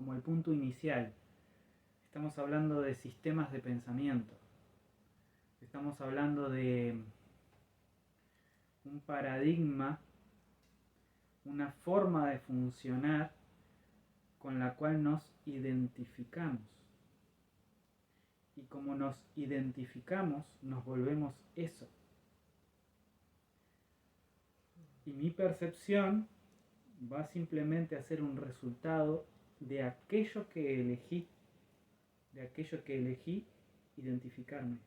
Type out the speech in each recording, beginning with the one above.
como el punto inicial. Estamos hablando de sistemas de pensamiento. Estamos hablando de un paradigma, una forma de funcionar con la cual nos identificamos. Y como nos identificamos, nos volvemos eso. Y mi percepción va simplemente a ser un resultado de aquello que elegí, identificarme.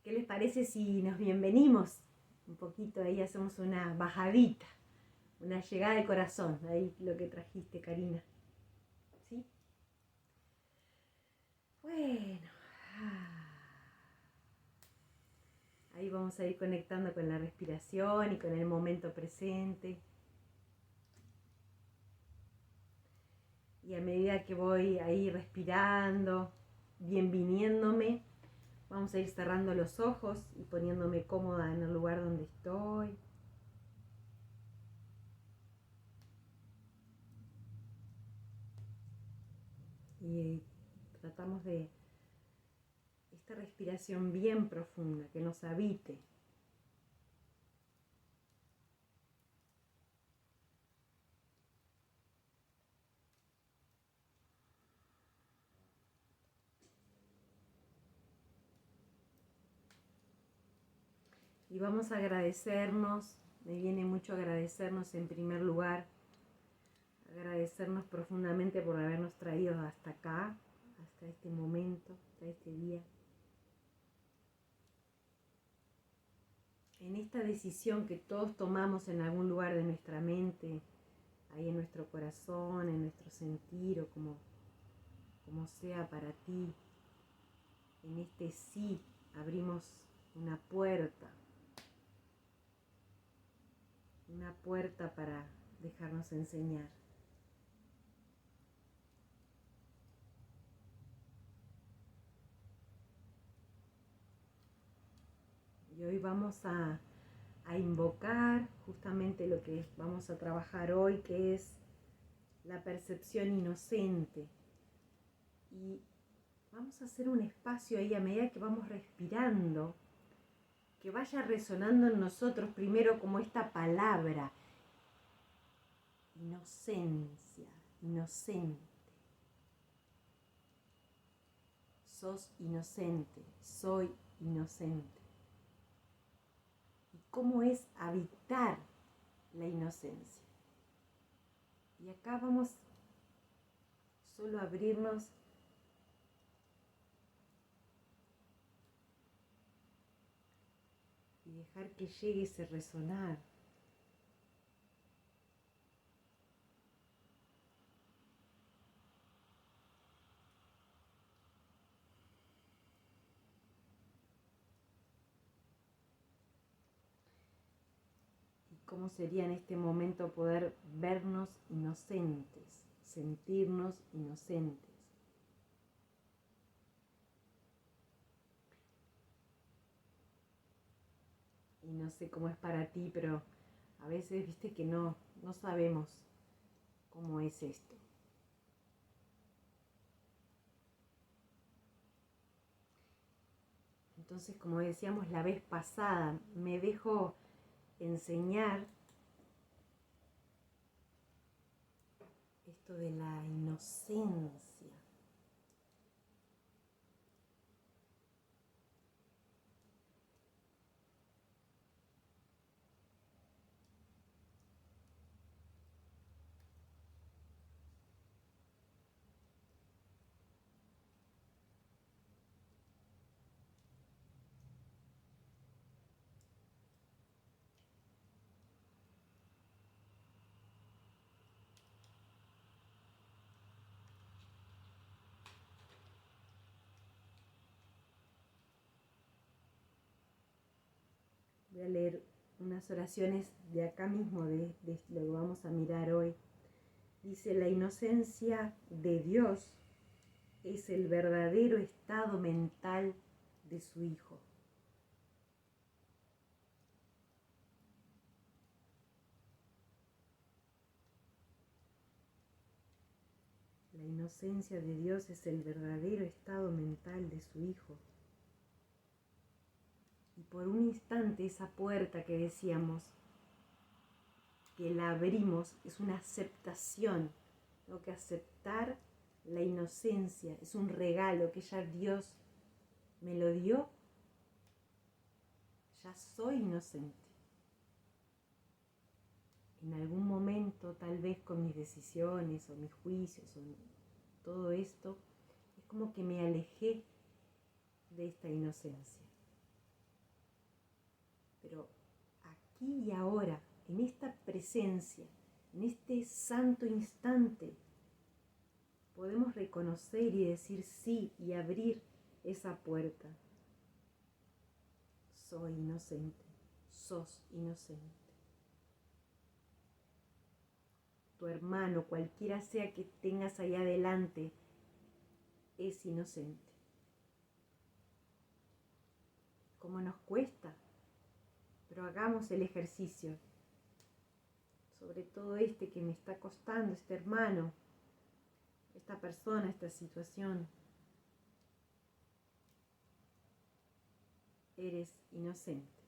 ¿Qué les parece si nos bienvenimos un poquito ahí, hacemos una bajadita, una llegada de corazón, ahí lo que trajiste, Karina? ¿Sí? Bueno, ahí vamos a ir conectando con la respiración y con el momento presente. Y a medida que voy ahí respirando, bien viniéndome, vamos a ir cerrando los ojos y poniéndome cómoda en el lugar donde estoy. Y tratamos de esta respiración bien profunda que nos habite. Y vamos a agradecernos, me viene mucho agradecernos en primer lugar, agradecernos profundamente por habernos traído hasta acá, hasta este momento, hasta este día. En esta decisión que todos tomamos en algún lugar de nuestra mente, ahí en nuestro corazón, en nuestro sentir o como sea para ti, en este sí abrimos una puerta para dejarnos enseñar. Y hoy vamos a invocar justamente lo que vamos a trabajar hoy, que es la percepción inocente. Y vamos a hacer un espacio ahí a medida que vamos respirando, que vaya resonando en nosotros primero como esta palabra, inocencia, inocente. Sos inocente, soy inocente. ¿Y cómo es habitar la inocencia? Y acá vamos solo a abrirnos y dejar que llegue ese resonar. Y cómo sería en este momento poder vernos inocentes, sentirnos inocentes. Y no sé cómo es para ti, pero a veces viste que no sabemos cómo es esto. Entonces, como decíamos la vez pasada, me dejo enseñar esto de la inocencia. Voy a leer unas oraciones de acá mismo, de lo que vamos a mirar hoy. Dice: la inocencia de Dios es el verdadero estado mental de su Hijo. La inocencia de Dios es el verdadero estado mental de su Hijo. Y por un instante esa puerta que decíamos, que la abrimos, es una aceptación. Tengo que aceptar la inocencia, es un regalo que ya Dios me lo dio. Ya soy inocente. En algún momento, tal vez con mis decisiones o mis juicios o todo esto, es como que me alejé de esta inocencia. Pero aquí y ahora, en esta presencia, en este santo instante, podemos reconocer y decir sí y abrir esa puerta. Soy inocente, sos inocente. Tu hermano, cualquiera sea que tengas ahí adelante, es inocente. ¿Cómo nos cuesta? Pero hagamos el ejercicio. Sobre todo este que me está costando, este hermano, esta persona, esta situación. Eres inocente.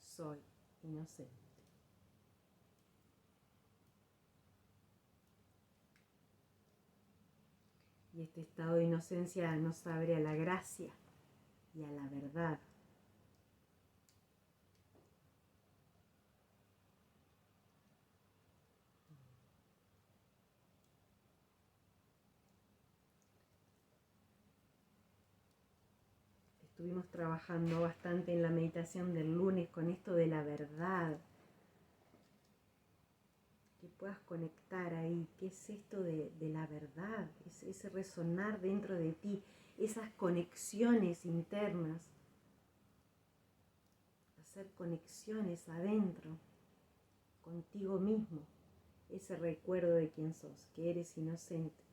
Soy inocente. Y este estado de inocencia nos abre a la gracia y a la verdad. Estuvimos trabajando bastante en la meditación del lunes con esto de la verdad. Que puedas conectar ahí, ¿qué es esto de la verdad? Ese resonar dentro de ti, esas conexiones internas. Hacer conexiones adentro, contigo mismo. Ese recuerdo de quién sos, que eres inocente.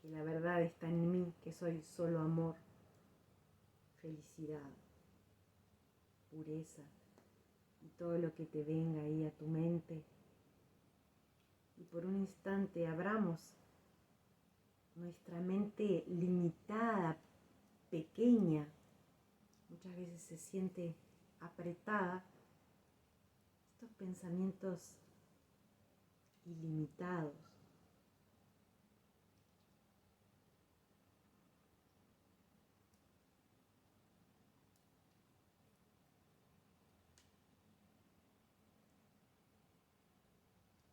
Que la verdad está en mí, que soy solo amor, felicidad, pureza y todo lo que te venga ahí a tu mente. Y por un instante abramos nuestra mente limitada, pequeña, muchas veces se siente apretada, estos pensamientos ilimitados.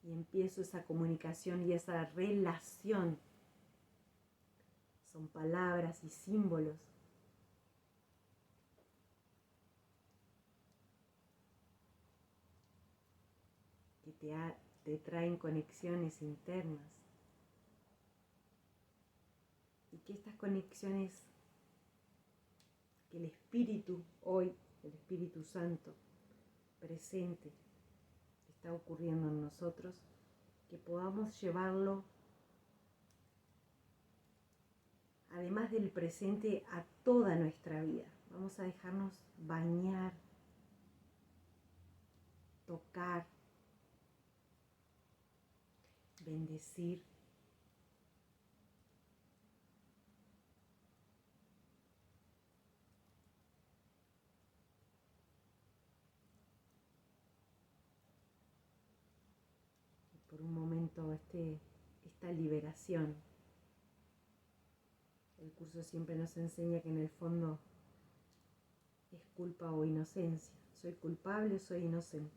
Y empiezo esa comunicación y esa relación. Son palabras y símbolos que te traen conexiones internas. Y que estas conexiones, que el Espíritu hoy, el Espíritu Santo presente, está ocurriendo en nosotros, que podamos llevarlo, además del presente, a toda nuestra vida. Vamos a dejarnos bañar, tocar, bendecir. Y por un momento esta liberación. El curso siempre nos enseña que en el fondo es culpa o inocencia. ¿Soy culpable o soy inocente?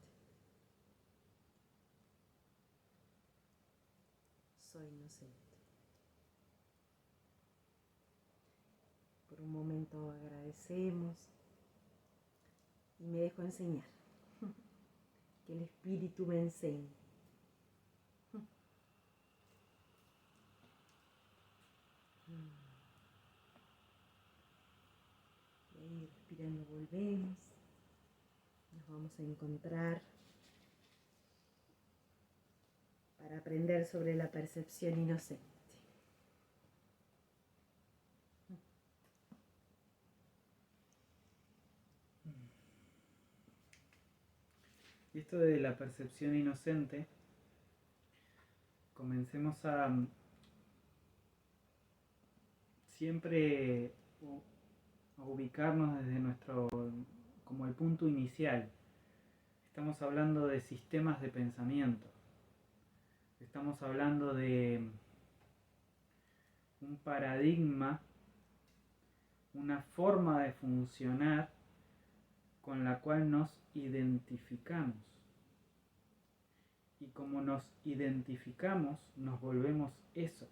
Soy inocente. Por un momento agradecemos y me dejo enseñar. Que el Espíritu me enseñe. Y ahí respirando volvemos. Nos vamos a encontrar para aprender sobre la percepción inocente. Y esto de la percepción inocente, comencemos a siempre a ubicarnos desde nuestro, como el punto inicial. Estamos hablando de sistemas de pensamiento. Estamos hablando de un paradigma, una forma de funcionar con la cual nos identificamos. Y como nos identificamos, nos volvemos eso.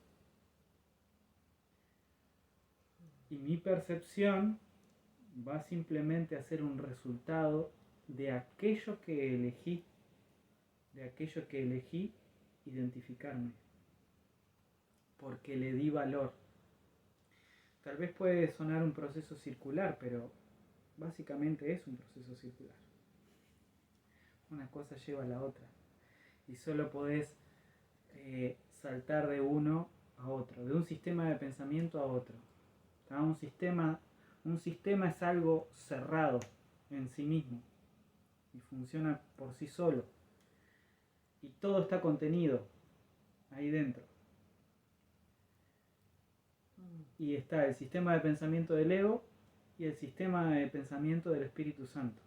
Y mi percepción va simplemente a ser un resultado de aquello que elegí, identificarme, porque le di valor. Tal vez puede sonar un proceso circular, pero básicamente es un proceso circular. Una cosa lleva a la otra. Y solo podés saltar de uno a otro, de un sistema de pensamiento a otro. Un sistema es algo cerrado en sí mismo y funciona por sí solo. Y todo está contenido ahí dentro. Y está el sistema de pensamiento del ego y el sistema de pensamiento del Espíritu Santo.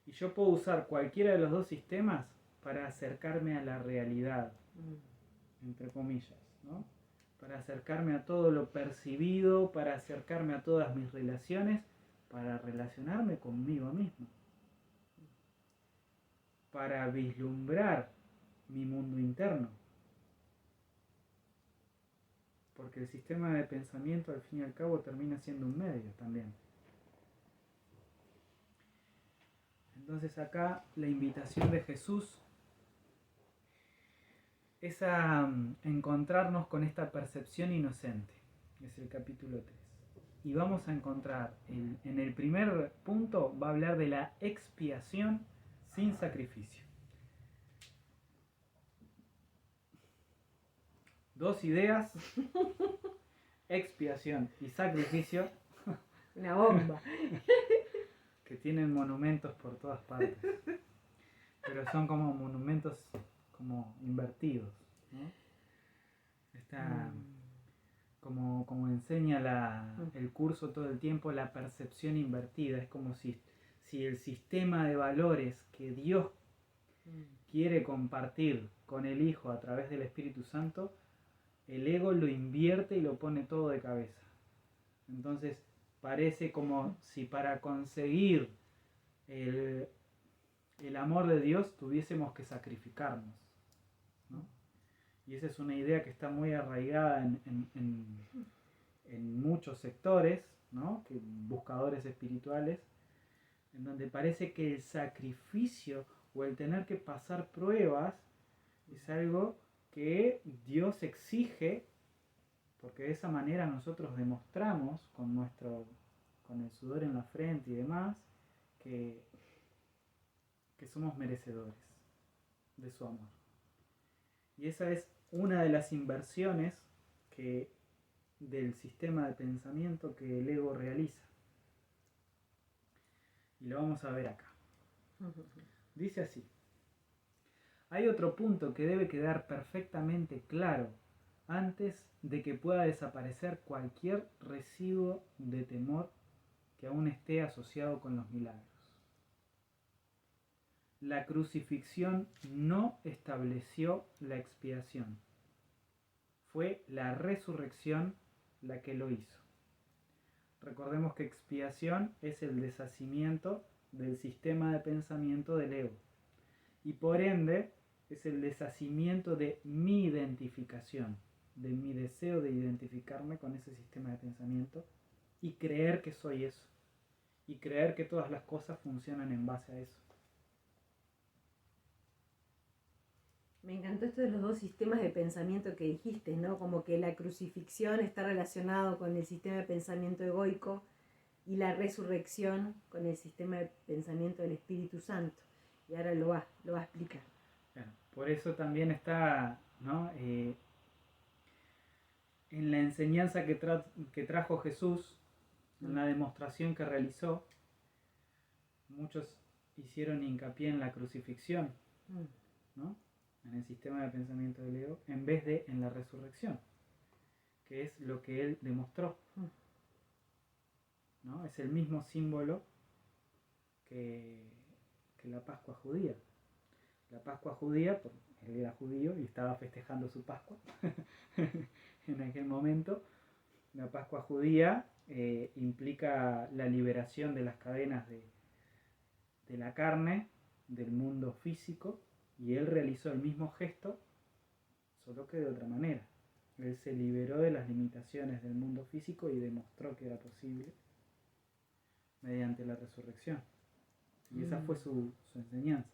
Y yo puedo usar cualquiera de los dos sistemas para acercarme a la realidad, entre comillas, ¿no? Para acercarme a todo lo percibido, para acercarme a todas mis relaciones, para relacionarme conmigo mismo, para vislumbrar mi mundo interno. Porque el sistema de pensamiento al fin y al cabo termina siendo un medio también. Entonces acá la invitación de Jesús es a encontrarnos con esta percepción inocente. Es el capítulo 3. Y vamos a encontrar, en el primer punto va a hablar de la expiación sin sacrificio. Dos ideas, expiación y sacrificio. Una bomba. Que tienen monumentos por todas partes. Pero son como monumentos como invertidos, ¿no? Está como enseña el curso todo el tiempo, la percepción invertida. Es como si el sistema de valores que Dios quiere compartir con el Hijo a través del Espíritu Santo, el ego lo invierte y lo pone todo de cabeza. Entonces parece como si para conseguir el amor de Dios tuviésemos que sacrificarnos, ¿no? Y esa es una idea que está muy arraigada en muchos sectores, ¿no? Buscadores espirituales, en donde parece que el sacrificio o el tener que pasar pruebas es algo que Dios exige, porque de esa manera nosotros demostramos con el sudor en la frente y demás que somos merecedores de su amor. Y esa es una de las inversiones del sistema de pensamiento que el ego realiza. Y lo vamos a ver acá. Dice así: hay otro punto que debe quedar perfectamente claro antes de que pueda desaparecer cualquier residuo de temor que aún esté asociado con los milagros. La crucifixión no estableció la expiación. Fue la resurrección la que lo hizo. Recordemos que expiación es el deshacimiento del sistema de pensamiento del ego. Y por ende es el deshacimiento de mi identificación, de mi deseo de identificarme con ese sistema de pensamiento y creer que soy eso. Y creer que todas las cosas funcionan en base a eso. Me encantó esto de los dos sistemas de pensamiento que dijiste, ¿no? Como que la crucifixión está relacionado con el sistema de pensamiento egoico y la resurrección con el sistema de pensamiento del Espíritu Santo. Y ahora lo va a explicar. Claro, por eso también está, ¿no? En la enseñanza que trajo Jesús, en la demostración que realizó, muchos hicieron hincapié en la crucifixión, ¿no? En el sistema de pensamiento de Leo, en vez de en la resurrección, que es lo que él demostró, ¿no? Es el mismo símbolo que la Pascua judía. La Pascua judía, él era judío y estaba festejando su Pascua en aquel momento. La Pascua judía implica la liberación de las cadenas de la carne, del mundo físico, y él realizó el mismo gesto, solo que de otra manera. Él se liberó de las limitaciones del mundo físico y demostró que era posible mediante la resurrección. Y esa fue su enseñanza.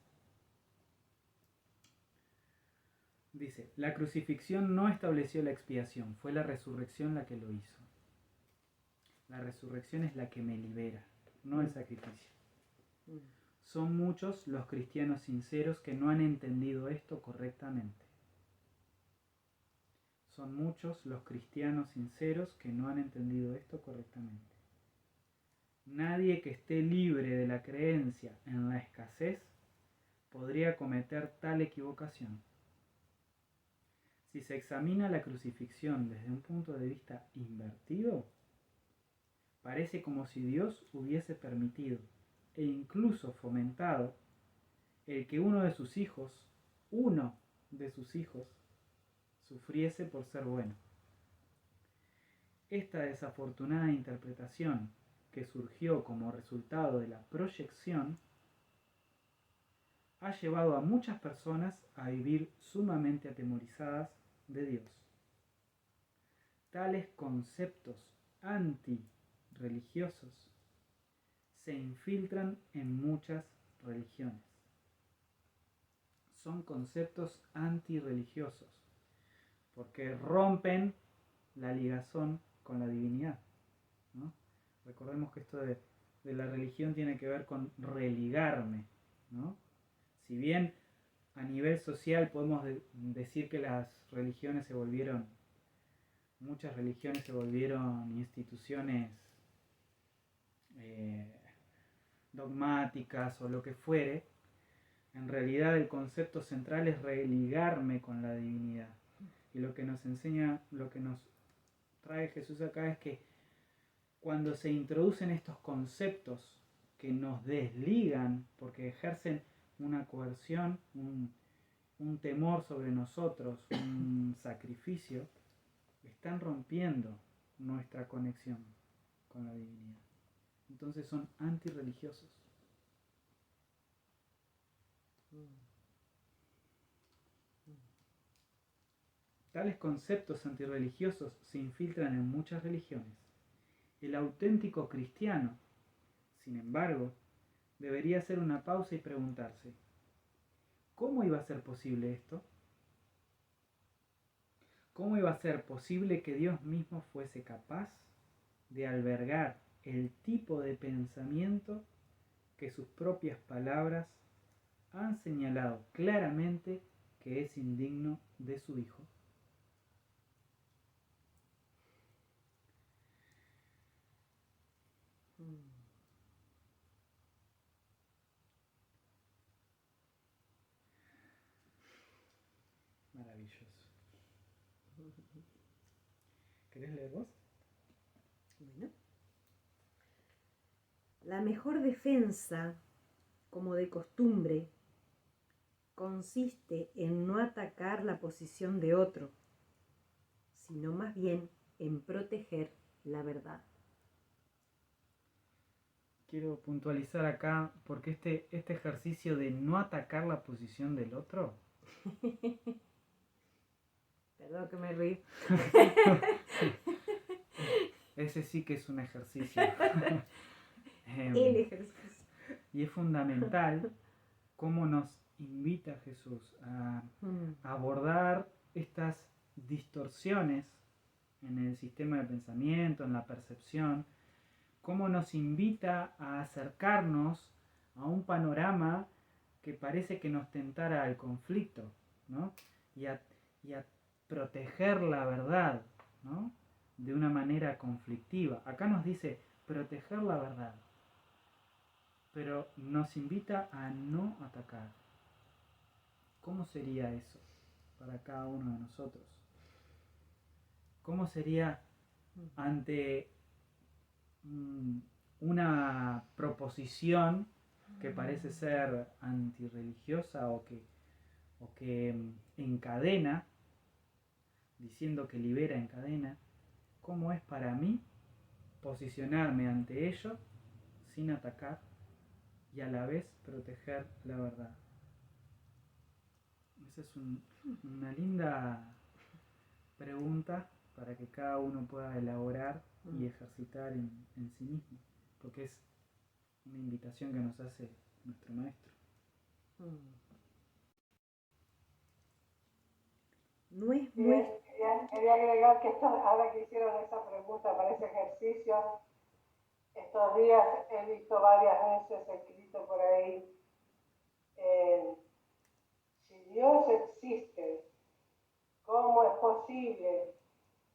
Dice, la crucifixión no estableció la expiación, fue la resurrección la que lo hizo. La resurrección es la que me libera, no el sacrificio. Son muchos los cristianos sinceros que no han entendido esto correctamente. Son muchos los cristianos sinceros que no han entendido esto correctamente. Nadie que esté libre de la creencia en la escasez podría cometer tal equivocación. Si se examina la crucifixión desde un punto de vista invertido, parece como si Dios hubiese permitido e incluso fomentado el que uno de sus hijos, sufriese por ser bueno. Esta desafortunada interpretación, que surgió como resultado de la proyección, ha llevado a muchas personas a vivir sumamente atemorizadas de Dios. Tales conceptos antirreligiosos se infiltran en muchas religiones. Son conceptos antirreligiosos porque rompen la ligazón con la divinidad, ¿no? Recordemos que esto de la religión tiene que ver con religarme, ¿no? Si bien a nivel social podemos decir que muchas religiones se volvieron instituciones dogmáticas o lo que fuere, en realidad el concepto central es religarme con la divinidad. Y lo que nos enseña, lo que nos trae Jesús acá es que cuando se introducen estos conceptos que nos desligan porque ejercen una coerción, un temor sobre nosotros, un sacrificio, están rompiendo nuestra conexión con la divinidad. Entonces son antirreligiosos. Tales conceptos antirreligiosos se infiltran en muchas religiones. El auténtico cristiano, sin embargo, debería hacer una pausa y preguntarse, ¿cómo iba a ser posible esto? ¿Cómo iba a ser posible que Dios mismo fuese capaz de albergar el tipo de pensamiento que sus propias palabras han señalado claramente que es indigno de su Hijo? Maravilloso. ¿Querés leer vos? Bueno. La mejor defensa, como de costumbre, consiste en no atacar la posición de otro, sino más bien en proteger la verdad. Quiero puntualizar acá, porque este ejercicio de no atacar la posición del otro... Perdón que me río. Ese sí que es un ejercicio. El ejercicio. Y es fundamental cómo nos invita Jesús a abordar estas distorsiones en el sistema de pensamiento, en la percepción, cómo nos invita a acercarnos a un panorama que parece que nos tentara al conflicto, ¿no? Y a proteger la verdad, ¿no? De una manera conflictiva. Acá nos dice proteger la verdad. pero nos invita a no atacar. ¿Cómo sería eso para cada uno de nosotros? ¿Cómo sería ante una proposición que parece ser antirreligiosa o que encadena, diciendo que libera, encadena? ¿Cómo es para mí posicionarme ante ello sin atacar y a la vez proteger la verdad? Esa es una linda pregunta para que cada uno pueda elaborar y ejercitar en sí mismo, porque es una invitación que nos hace nuestro maestro. No es muy... Quería agregar que ahora que hicieron esa pregunta para ese ejercicio, estos días he visto varias veces escrito por ahí, si Dios existe, ¿cómo es posible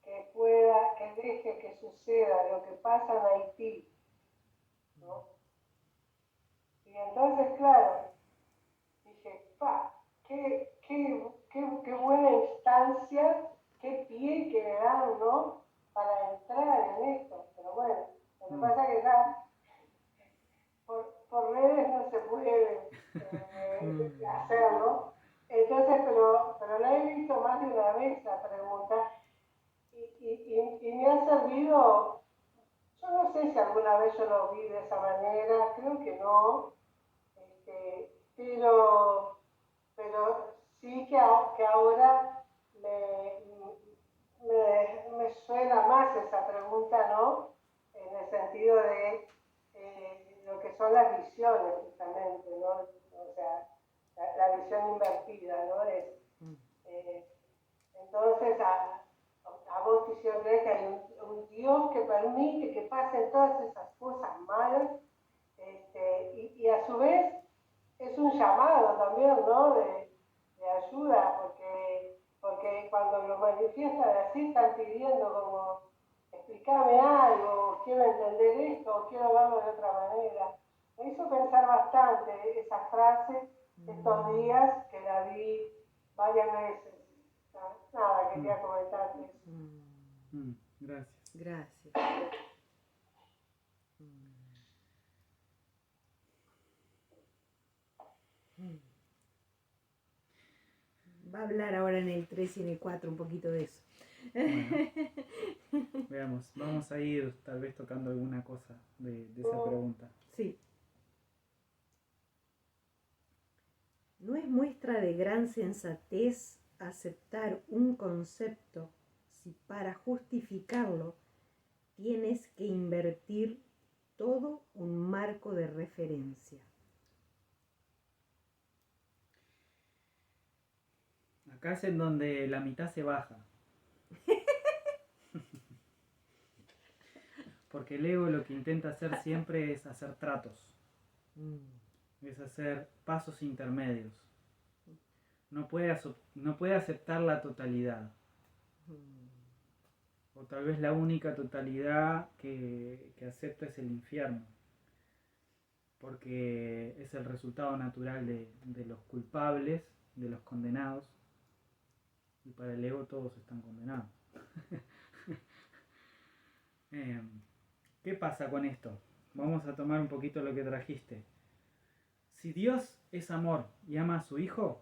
que deje que suceda lo que pasa en Haití? ¿No? Y entonces, claro, dije, qué buena instancia, qué pie que me dan, ¿no? Para entrar en esto. Pero bueno, lo que pasa es que ya por redes no se puede hacerlo. Entonces, pero la he visto más de una vez la pregunta y me ha servido. Yo no sé si alguna vez yo lo vi de esa manera, creo que no, pero sí que ahora me suena más esa pregunta, ¿no? En el sentido de lo que son las visiones, justamente, ¿no? O sea, la visión invertida, ¿no? Entonces, a vos te hicieron creer que hay un Dios que permite que pasen todas esas cosas malas, y a su vez es un llamado también, ¿no? De ayuda, porque cuando lo manifiestan así están pidiendo como, explícame algo, quiero entender esto, quiero verlo de otra manera. Me hizo pensar bastante esa frase estos días, que la vi varias veces. Nada, quería comentarles. Gracias. Gracias. Va a hablar ahora en el 3 y en el 4 un poquito de eso. Bueno, veamos, vamos a ir tal vez tocando alguna cosa de esa pregunta. Sí. ¿No es muestra de gran sensatez aceptar un concepto si para justificarlo tienes que invertir todo un marco de referencia? Acá es en donde la mitad se baja. Porque el ego lo que intenta hacer siempre es hacer tratos. Es hacer pasos intermedios. No puede aceptar la totalidad. O tal vez la única totalidad que acepta es el infierno. Porque es el resultado natural de los culpables, de los condenados. Y para el ego todos están condenados. ¿Qué pasa con esto? Vamos a tomar un poquito lo que trajiste. Si Dios es amor y ama a su Hijo,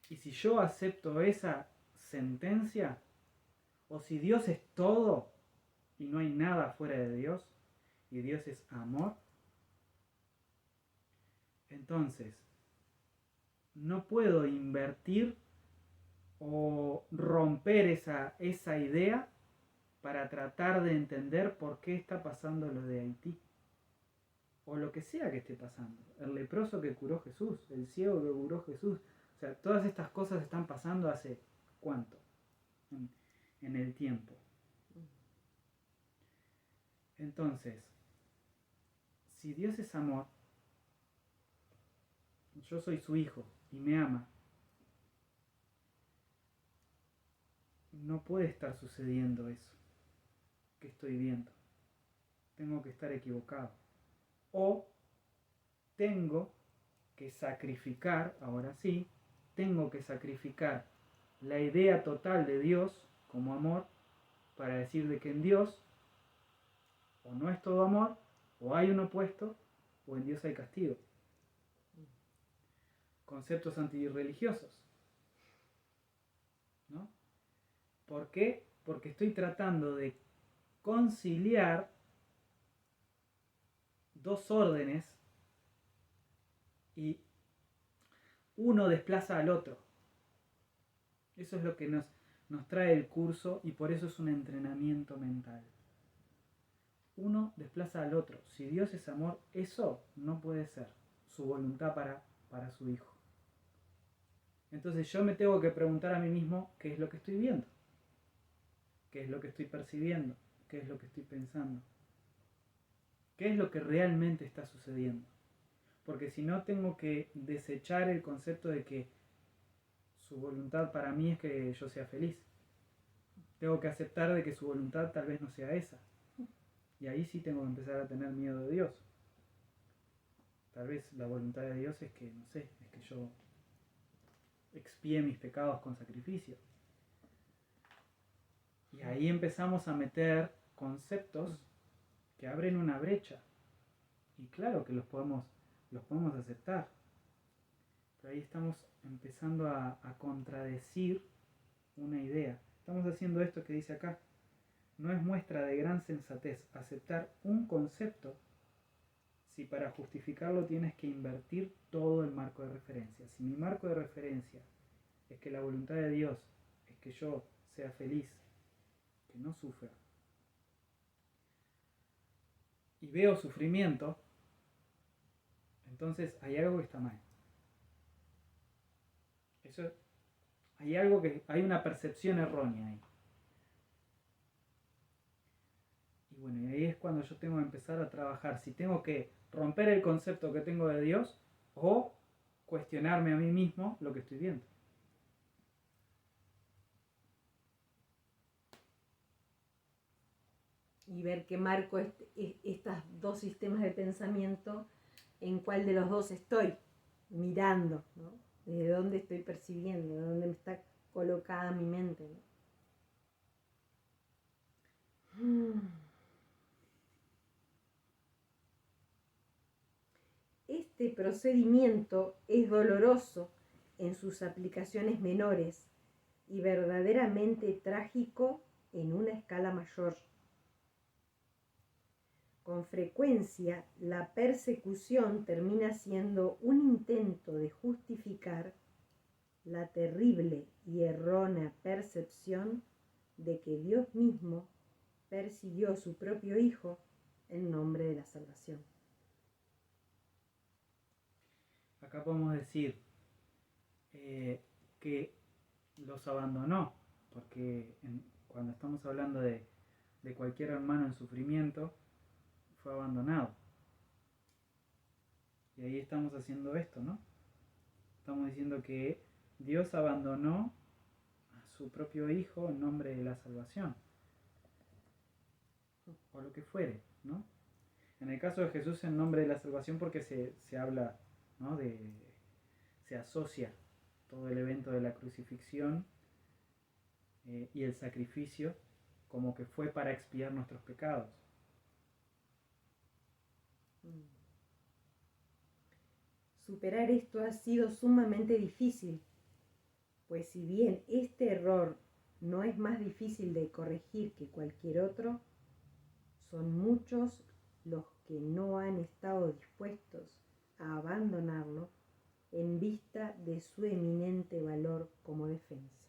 y si yo acepto esa sentencia, o si Dios es todo y no hay nada fuera de Dios, y Dios es amor, entonces no puedo invertir o romper esa idea para tratar de entender por qué está pasando lo de Haití. O lo que sea que esté pasando. El leproso que curó Jesús, el ciego que curó Jesús. O sea, todas estas cosas están pasando hace ¿cuánto? En el tiempo. Entonces, si Dios es amor, yo soy su hijo y me ama, no puede estar sucediendo eso que estoy viendo. Tengo que estar equivocado. o tengo que sacrificar, ahora sí, tengo que sacrificar la idea total de Dios como amor para decir de que en Dios o no es todo amor, o hay un opuesto, o en Dios hay castigo. Conceptos antirreligiosos, ¿no? ¿Por qué? Porque estoy tratando de conciliar dos órdenes y uno desplaza al otro. Eso es lo que nos trae el curso y por eso es un entrenamiento mental. Uno desplaza al otro. Si Dios es amor, eso no puede ser su voluntad para su hijo. Entonces yo me tengo que preguntar a mí mismo qué es lo que estoy viendo, qué es lo que estoy percibiendo, qué es lo que estoy pensando, qué es lo que realmente está sucediendo. Porque si no, tengo que desechar el concepto de que su voluntad para mí es que yo sea feliz. Tengo que aceptar de que su voluntad tal vez no sea esa. Y ahí sí tengo que empezar a tener miedo de Dios. Tal vez la voluntad de Dios es que, no sé, es que yo expíe mis pecados con sacrificio. Y ahí empezamos a meter conceptos que abren una brecha. Y claro que los podemos aceptar. Pero ahí estamos empezando a contradecir una idea. Estamos haciendo esto que dice acá. No es muestra de gran sensatez aceptar un concepto si para justificarlo tienes que invertir todo el marco de referencia. Si mi marco de referencia es que la voluntad de Dios es que yo sea feliz, que no sufra, y veo sufrimiento, entonces hay algo que está mal. Eso, hay una percepción errónea ahí. Y bueno, y ahí es cuando yo tengo que empezar a trabajar si tengo que romper el concepto que tengo de Dios o cuestionarme a mí mismo lo que estoy viendo. Y ver qué marco estos dos sistemas de pensamiento, en cuál de los dos estoy mirando, ¿no? Desde dónde estoy percibiendo, de dónde me está colocada mi mente, ¿no? Este procedimiento es doloroso en sus aplicaciones menores y verdaderamente trágico en una escala mayor. Con frecuencia, la persecución termina siendo un intento de justificar la terrible y errónea percepción de que Dios mismo persiguió a su propio Hijo en nombre de la salvación. Acá podemos decir que los abandonó, porque cuando estamos hablando de cualquier hermano en sufrimiento, fue abandonado. Y ahí estamos haciendo esto, ¿no? Estamos diciendo que Dios abandonó a su propio Hijo en nombre de la salvación. O lo que fuere, ¿no? En el caso de Jesús en nombre de la salvación porque se habla, ¿no? Se asocia todo el evento de la crucifixión y el sacrificio como que fue para expiar nuestros pecados. Superar esto ha sido sumamente difícil, pues si bien este error no es más difícil de corregir que cualquier otro, son muchos los que no han estado dispuestos a abandonarlo en vista de su eminente valor como defensa.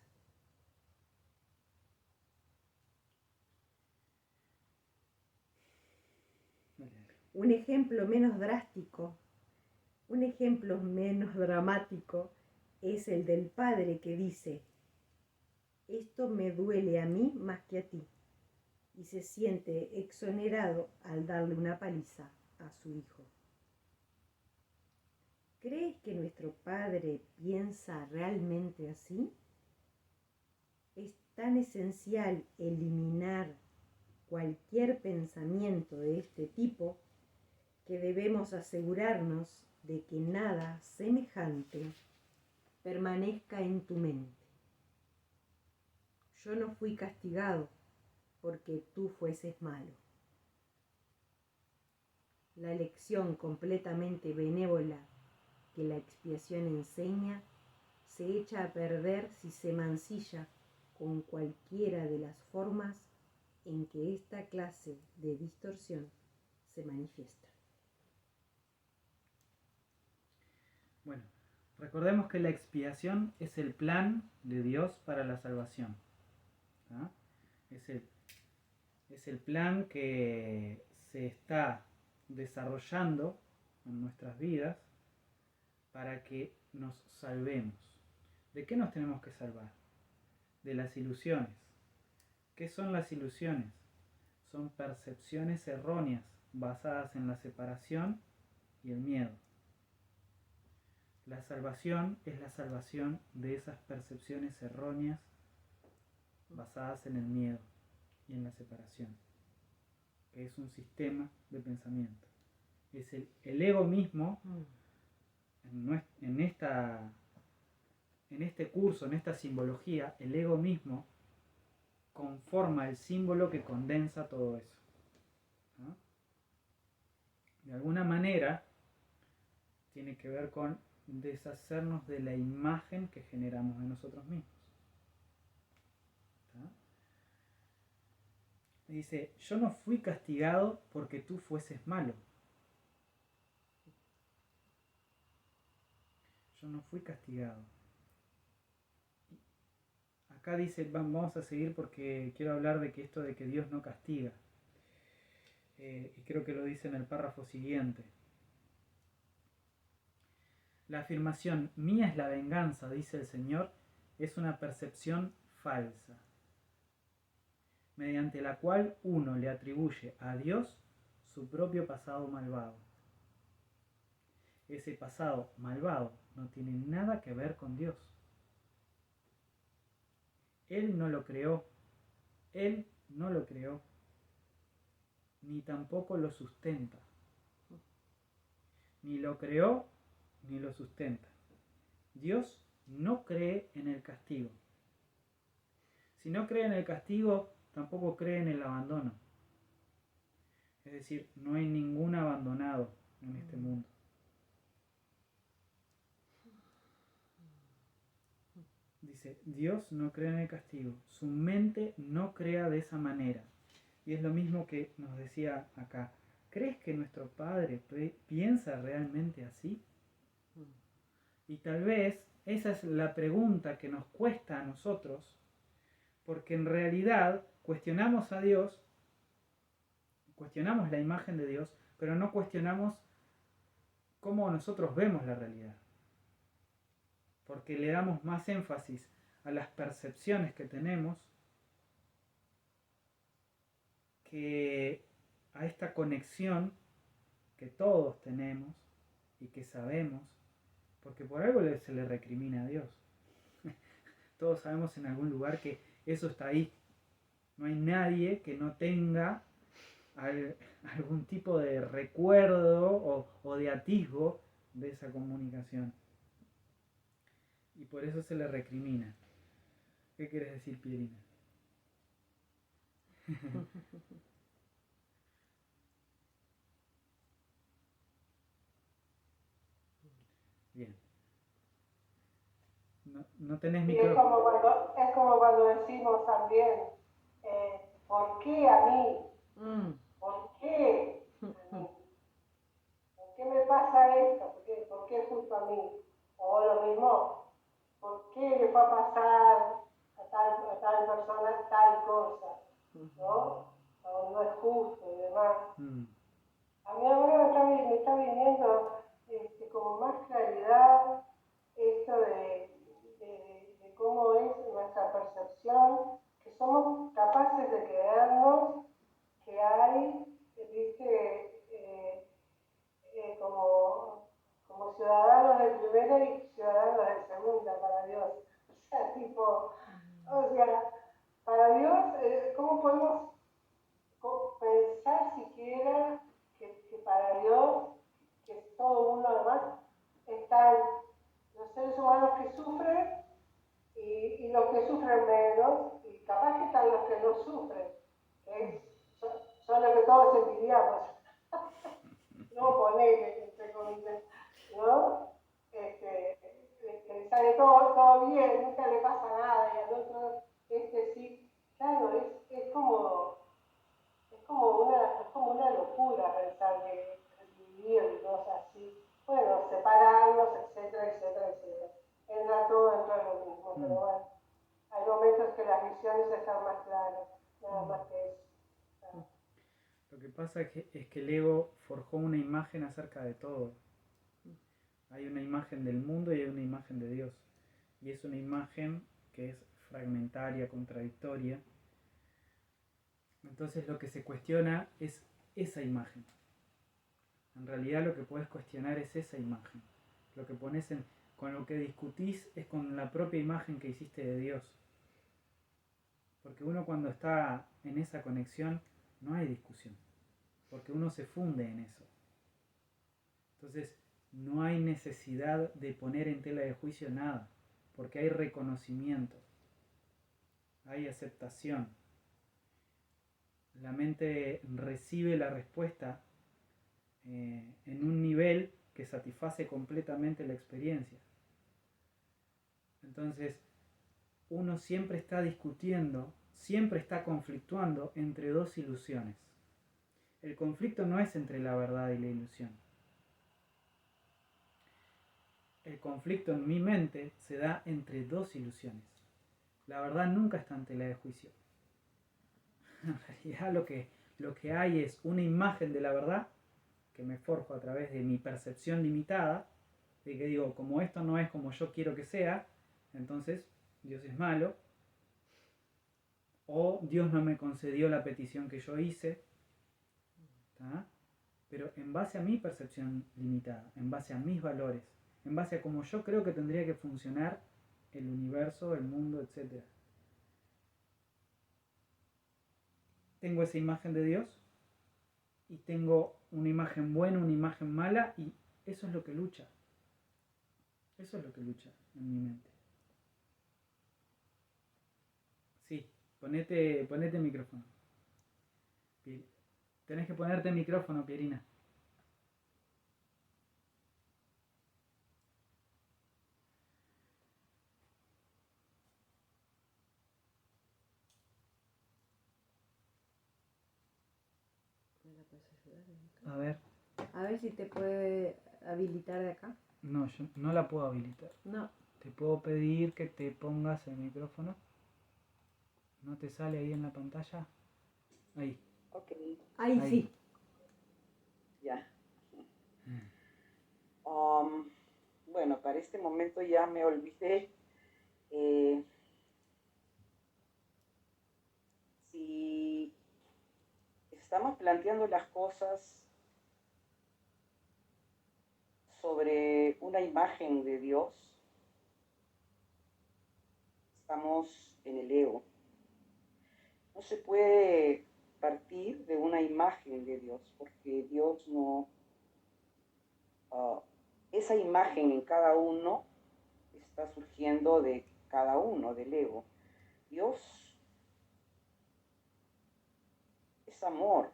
Un ejemplo menos drástico, un ejemplo menos dramático es el del padre que dice: esto me duele a mí más que a ti, y se siente exonerado al darle una paliza a su hijo. ¿Crees que nuestro Padre piensa realmente así? Es tan esencial eliminar cualquier pensamiento de este tipo que debemos asegurarnos de que nada semejante permanezca en tu mente. Yo no fui castigado porque tú fueses malo. La lección completamente benévola que la expiación enseña se echa a perder si se mancilla con cualquiera de las formas en que esta clase de distorsión se manifiesta. Bueno, recordemos que la expiación es el plan de Dios para la salvación. ¿Ah? Es el plan que se está desarrollando en nuestras vidas para que nos salvemos. ¿De qué nos tenemos que salvar? De las ilusiones. ¿Qué son las ilusiones? Son percepciones erróneas basadas en la separación y el miedo. La salvación es la salvación de esas percepciones erróneas basadas en el miedo y en la separación, que es un sistema de pensamiento. Es el ego mismo, en este curso, en esta simbología, el ego mismo conforma el símbolo que condensa todo eso. ¿No? De alguna manera, tiene que ver con deshacernos de la imagen que generamos de nosotros mismos. ¿Está? Dice, yo no fui castigado porque tú fueses malo. Yo no fui castigado. Acá dice, vamos a seguir porque quiero hablar de que esto de que Dios no castiga. Y creo que lo dice en el párrafo siguiente. La afirmación, mía es la venganza, dice el Señor, es una percepción falsa, mediante la cual uno le atribuye a Dios su propio pasado malvado. Ese pasado malvado no tiene nada que ver con Dios. Él no lo creó, Él no lo creó, ni tampoco lo sustenta. Ni lo creó, ni lo sustenta. Dios no cree en el castigo. Si no cree en el castigo, tampoco cree en el abandono. Es decir, no hay ningún abandonado en este mundo. Dice, Dios no cree en el castigo. Su mente no crea de esa manera. Y es lo mismo que nos decía acá. ¿Crees que nuestro Padre piensa realmente así? Y tal vez esa es la pregunta que nos cuesta a nosotros, porque en realidad cuestionamos a Dios, cuestionamos la imagen de Dios, pero no cuestionamos cómo nosotros vemos la realidad. Porque le damos más énfasis a las percepciones que tenemos que a esta conexión que todos tenemos y que sabemos, porque por algo se le recrimina a Dios. Todos sabemos en algún lugar que eso está ahí. No hay nadie que no tenga algún tipo de recuerdo o de atisbo de esa comunicación. Y por eso se le recrimina. ¿Qué quieres decir, Pierina? Bien. No tenés micrófono. Es como cuando decimos también, ¿por qué a mí? ¿Por qué a mí? ¿Por qué me pasa esto? ¿Por qué justo a mí? O lo mismo, ¿por qué le fue a pasar a tal persona tal cosa? ¿No? No es justo y demás. A mí ahora me está viniendo como más claridad esto de cómo es nuestra percepción, que somos capaces de creernos que hay, viste, como ciudadanos de primera y ciudadanos de segunda para Dios. O sea, para Dios, ¿cómo podemos pensar siquiera que para Dios todo uno además, están los seres humanos que sufren y los que sufren menos, y capaz que están los que no sufren, son los que todos envidiamos. No ponele, entre comillas, ¿no? Que le sale todo bien, nunca le pasa nada, y al otro, sí. Claro, es como una locura pensar que vivirnos así. Bueno, separarnos, etcétera, etcétera, etcétera. Entra todo dentro de lo mismo, pero bueno, hay momentos que las visiones están más claras, nada más que eso. Lo que pasa es que el ego forjó una imagen acerca de todo. Hay una imagen del mundo y hay una imagen de Dios. Y es una imagen que es fragmentaria, contradictoria. Entonces lo que se cuestiona es esa imagen. En realidad lo que puedes cuestionar es esa imagen. Lo que pones con lo que discutís es con la propia imagen que hiciste de Dios. Porque uno cuando está en esa conexión no hay discusión. Porque uno se funde en eso. Entonces no hay necesidad de poner en tela de juicio nada. Porque hay reconocimiento. Hay aceptación. La mente recibe la respuesta en un nivel que satisface completamente la experiencia. Entonces, uno siempre está discutiendo, siempre está conflictuando entre dos ilusiones. El conflicto no es entre la verdad y la ilusión. El conflicto en mi mente se da entre dos ilusiones. La verdad nunca está en tela de juicio. En realidad lo que hay es una imagen de la verdad que me forjo a través de mi percepción limitada, de que digo, como esto no es como yo quiero que sea, entonces Dios es malo, o Dios no me concedió la petición que yo hice, ¿tá? Pero en base a mi percepción limitada, en base a mis valores, en base a cómo yo creo que tendría que funcionar el universo, el mundo, etc. Tengo esa imagen de Dios y tengo una imagen buena, una imagen mala, y eso es lo que lucha. Eso es lo que lucha en mi mente. Sí, ponete el micrófono. Tenés que ponerte el micrófono, Pierina. ¿Me la puedes ayudar? A ver. A ver si te puede habilitar de acá. No, yo no la puedo habilitar. No. Te puedo pedir que te pongas el micrófono. ¿No te sale ahí en la pantalla? Ahí. Ok. Ahí sí. Ya. Bueno, para este momento ya me olvidé. Si estamos planteando las cosas sobre una imagen de Dios, estamos en el ego. No se puede partir de una imagen de Dios, porque Dios no... esa imagen en cada uno está surgiendo de cada uno, del ego. Dios es amor.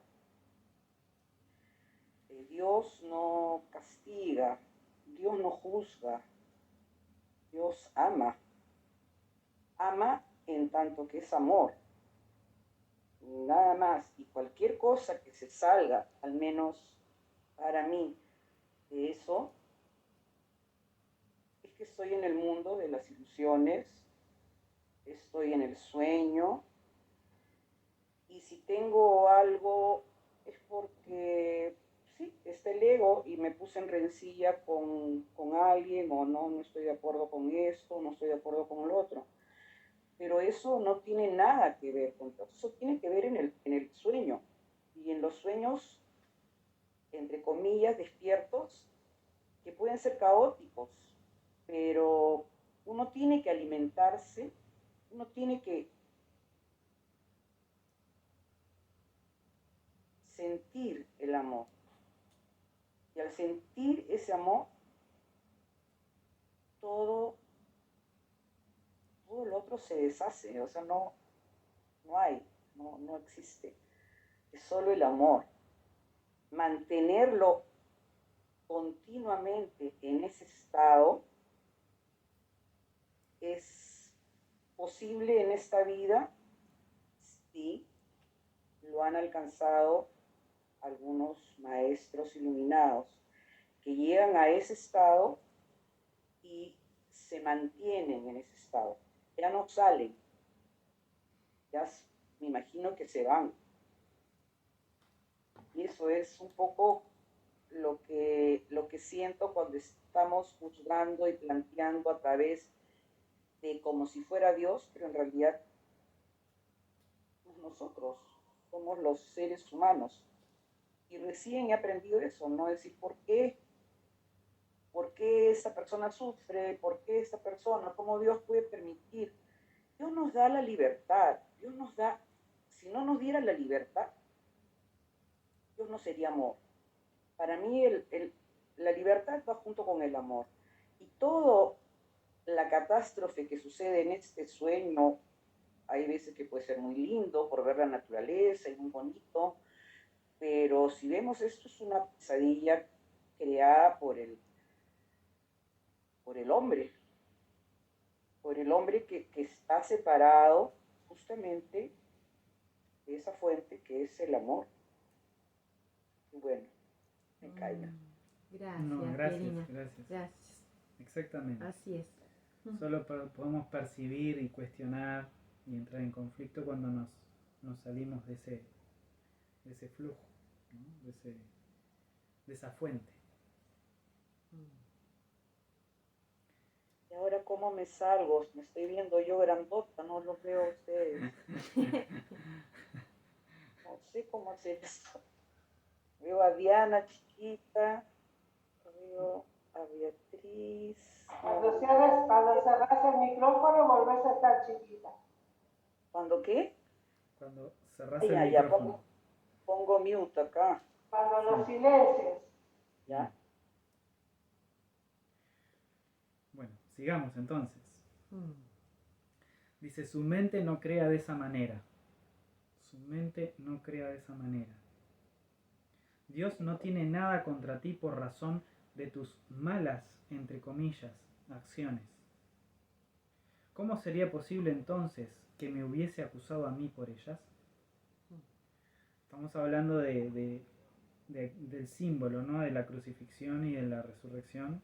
Dios no castiga, Dios no juzga, Dios ama. Ama en tanto que es amor. Nada más. Y cualquier cosa que se salga, al menos para mí, de eso, es que estoy en el mundo de las ilusiones, estoy en el sueño, y si tengo algo es porque sí, está el ego y me puse en rencilla con alguien, o no estoy de acuerdo con esto, no estoy de acuerdo con lo otro. Pero eso no tiene nada que ver con todo, eso tiene que ver en el sueño. Y en los sueños, entre comillas, despiertos, que pueden ser caóticos, pero uno tiene que alimentarse, uno tiene que sentir el amor. Y al sentir ese amor, todo lo otro se deshace, o sea, no hay, no existe. Es solo el amor. Mantenerlo continuamente en ese estado es posible en esta vida si lo han alcanzado algunos maestros iluminados que llegan a ese estado y se mantienen en ese estado. Ya no salen, ya me imagino que se van. Y eso es un poco lo que siento cuando estamos juzgando y planteando a través de como si fuera Dios, pero en realidad nosotros somos los seres humanos. Y recién he aprendido eso, ¿no? Decir, ¿por qué esa persona sufre? ¿Por qué esta persona? ¿Cómo Dios puede permitir? Dios nos da la libertad. Dios nos da, si no nos diera la libertad, Dios no sería amor. Para mí la libertad va junto con el amor. Y toda la catástrofe que sucede en este sueño, hay veces que puede ser muy lindo por ver la naturaleza y muy bonito, pero si vemos esto es una pesadilla creada por el hombre que está separado justamente de esa fuente que es el amor. Y bueno, me caiga. Gracias, No, Pierina. gracias. Exactamente. Así es. Solo podemos percibir y cuestionar y entrar en conflicto cuando nos salimos de ese flujo, ¿no? de esa fuente. Y ahora, ¿cómo me salgo? Me estoy viendo yo grandota, no los veo a ustedes. No sé cómo hacer eso. Veo a Diana chiquita, veo a Beatriz. Cuando cerras el micrófono, volvés a estar chiquita. ¿Cuándo qué? Cuando cerrás Ay, el ya, micrófono. pongo mute acá. Cuando lo silencias. ¿Ya? Bueno, sigamos entonces. Dice, su mente no crea de esa manera. Su mente no crea de esa manera. Dios no tiene nada contra ti por razón de tus malas, entre comillas, acciones. ¿Cómo sería posible entonces que me hubiese acusado a mí por ellas? Estamos hablando del símbolo, ¿no? De la crucifixión y de la resurrección.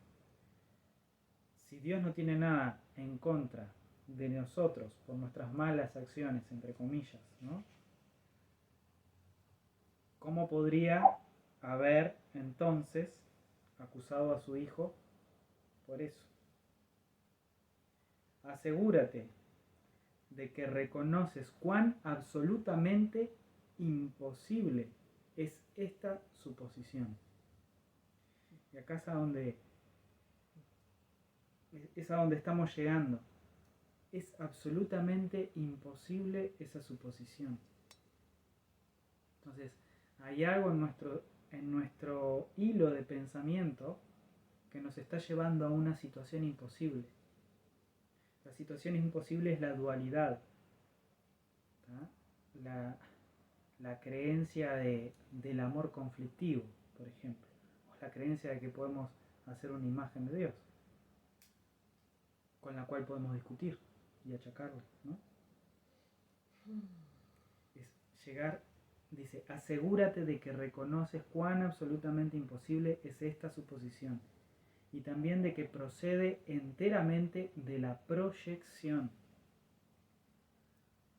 Si Dios no tiene nada en contra de nosotros por nuestras malas acciones, entre comillas, ¿no? ¿Cómo podría haber entonces acusado a su hijo por eso? Asegúrate de que reconoces cuán absolutamente imposible es esta suposición. Y acá es a donde estamos llegando. Es absolutamente imposible esa suposición. Entonces, hay algo en nuestro hilo de pensamiento que nos está llevando a una situación imposible. La situación imposible es la dualidad, la creencia del amor conflictivo, por ejemplo, o la creencia de que podemos hacer una imagen de Dios, con la cual podemos discutir y achacarlo, ¿no? Es llegar, dice, asegúrate de que reconoces cuán absolutamente imposible es esta suposición y también de que procede enteramente de la proyección.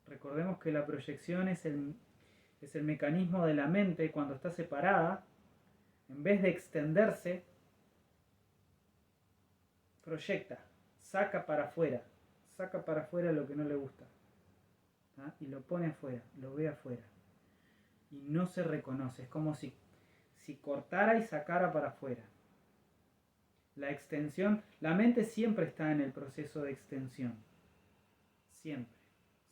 Recordemos que la proyección es el mecanismo de la mente cuando está separada, en vez de extenderse, proyecta, saca para afuera lo que no le gusta, ¿ah? Y lo pone afuera, lo ve afuera y no se reconoce, es como si cortara y sacara para afuera. La extensión, la mente siempre está en el proceso de extensión, siempre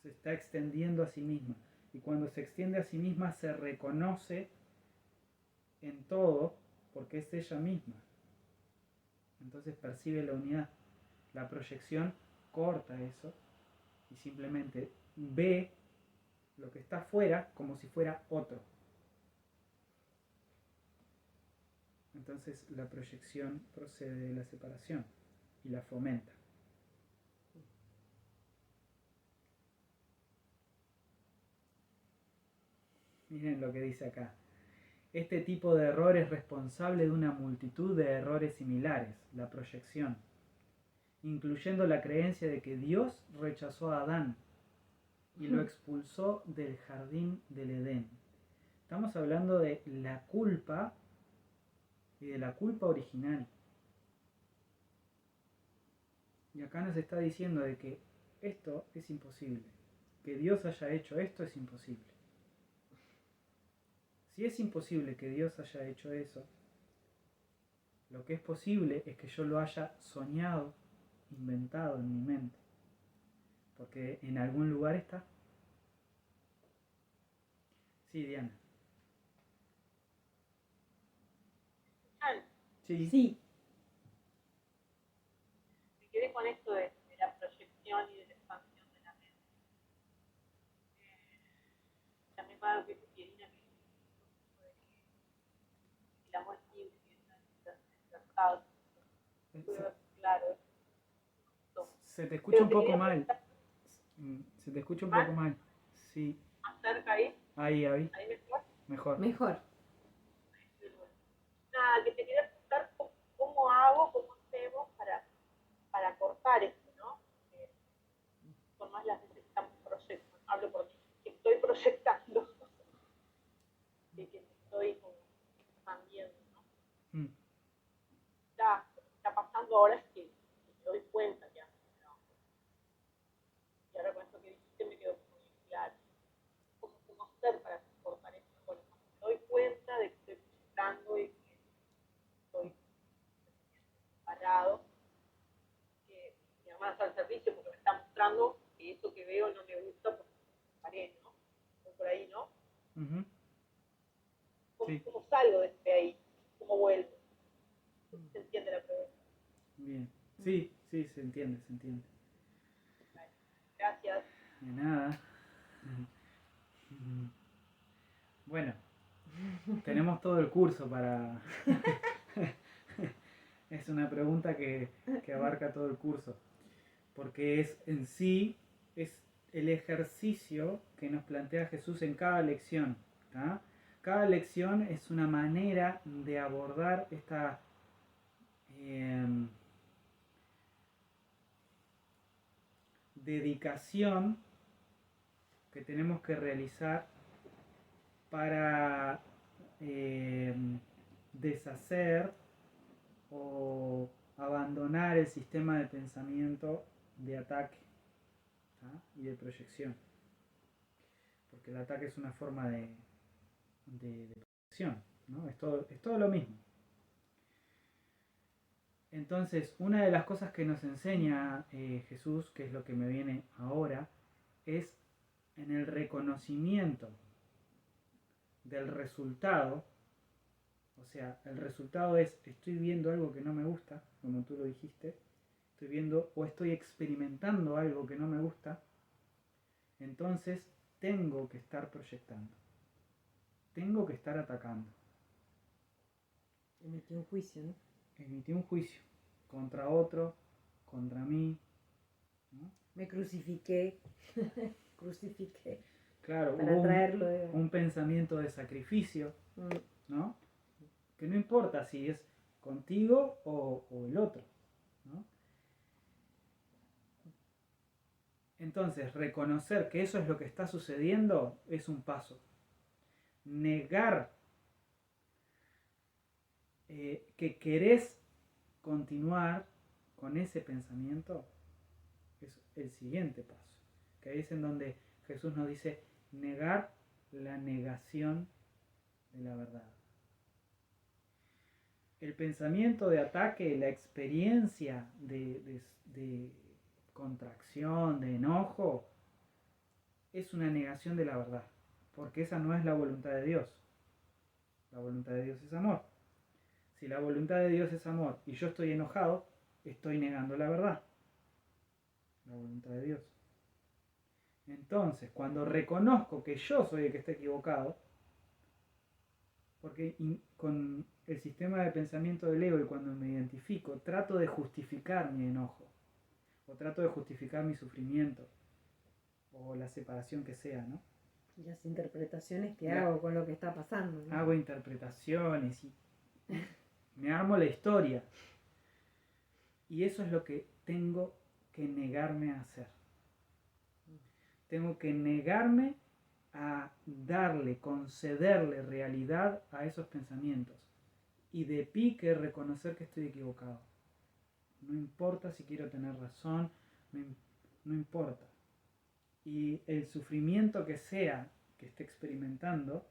se está extendiendo a sí misma, y cuando se extiende a sí misma se reconoce en todo porque es ella misma. Entonces percibe la unidad. La proyección corta eso y simplemente ve lo que está afuera como si fuera otro. Entonces la proyección procede de la separación y la fomenta. Miren lo que dice acá. Este tipo de error es responsable de una multitud de errores similares, la proyección, incluyendo la creencia de que Dios rechazó a Adán y lo expulsó del jardín del Edén. Estamos hablando de la culpa y de la culpa original. Y acá nos está diciendo de que esto es imposible. Que Dios haya hecho esto es imposible. Si es imposible que Dios haya hecho eso, lo que es posible es que yo lo haya soñado, inventado en mi mente. Porque en algún lugar está. Sí, Diana. Sí. Sí. Me quedé con esto de la proyección y de la expansión de la mente. También para lo que Pierina me dijo de que el amor es libre, que está desplazado. Claro. Se te escucha un poco mal. Se te escucha un poco mal. Sí. Más cerca ahí. Ahí. Ahí mejor. Mejor. Nada, que te quería preguntar cómo hago, cómo hacemos para cortar esto, ¿no? Por más las veces que estamos proyectando, hablo por mí, que estoy proyectando, que me estoy como expandiendo, ¿no? Está pasando ahora es que me doy cuenta ya, ¿no? Y ahora con esto que dijiste me quedó muy claro. ¿Cómo hacer para cortar esto? Bueno, me doy cuenta de que estoy proyectando y que estoy parado, que mi mamá está al servicio porque me está mostrando que eso que veo no me gusta porque me paré, ¿no? Por ahí, ¿no? Uh-huh. Sí. ¿Cómo salgo de ahí? ¿Cómo vuelvo? ¿Se entiende la pregunta? Bien. Sí, se entiende. Vale. Gracias. De nada. Bueno, tenemos todo el curso para... Es una pregunta que abarca todo el curso, porque es en sí, es el ejercicio que nos plantea Jesús en cada lección. ¿tá? Cada lección es una manera de abordar esta dedicación que tenemos que realizar para deshacer o abandonar el sistema de pensamiento de ataque, ¿tá? Y de proyección, porque el ataque es una forma de proyección, ¿no? Es todo lo mismo. Entonces, una de las cosas que nos enseña Jesús, que es lo que me viene ahora, es en el reconocimiento del resultado. O sea, el resultado es, estoy viendo algo que no me gusta, como tú lo dijiste, estoy viendo o estoy experimentando algo que no me gusta, entonces tengo que estar proyectando, tengo que estar atacando. Emití un juicio, ¿no? Emití un juicio contra otro, contra mí, ¿no? Me crucifiqué, crucifiqué. Claro, para traerlo un pensamiento de sacrificio, ¿no? Que no importa si es contigo o el otro, ¿no? Entonces, reconocer que eso es lo que está sucediendo es un paso. Negar que querés continuar con ese pensamiento es el siguiente paso. Que ahí es en donde Jesús nos dice negar la negación de la verdad. El pensamiento de ataque, la experiencia de contracción, de enojo, es una negación de la verdad, porque esa no es la voluntad de Dios. La voluntad de Dios es amor. Si la voluntad de Dios es amor y yo estoy enojado, estoy negando la verdad, la voluntad de Dios. Entonces, cuando reconozco que yo soy el que está equivocado, porque con el sistema de pensamiento del ego y cuando me identifico, trato de justificar mi enojo, o trato de justificar mi sufrimiento, o la separación que sea, ¿no? Y las interpretaciones que Ya. hago con lo que está pasando, ¿no? Hago interpretaciones y me armo la historia. Y eso es lo que tengo que negarme a hacer. Tengo que negarme a darle, concederle realidad a esos pensamientos. Y de pique reconocer que estoy equivocado. No importa si quiero tener razón, no importa. Y el sufrimiento que sea que esté experimentando,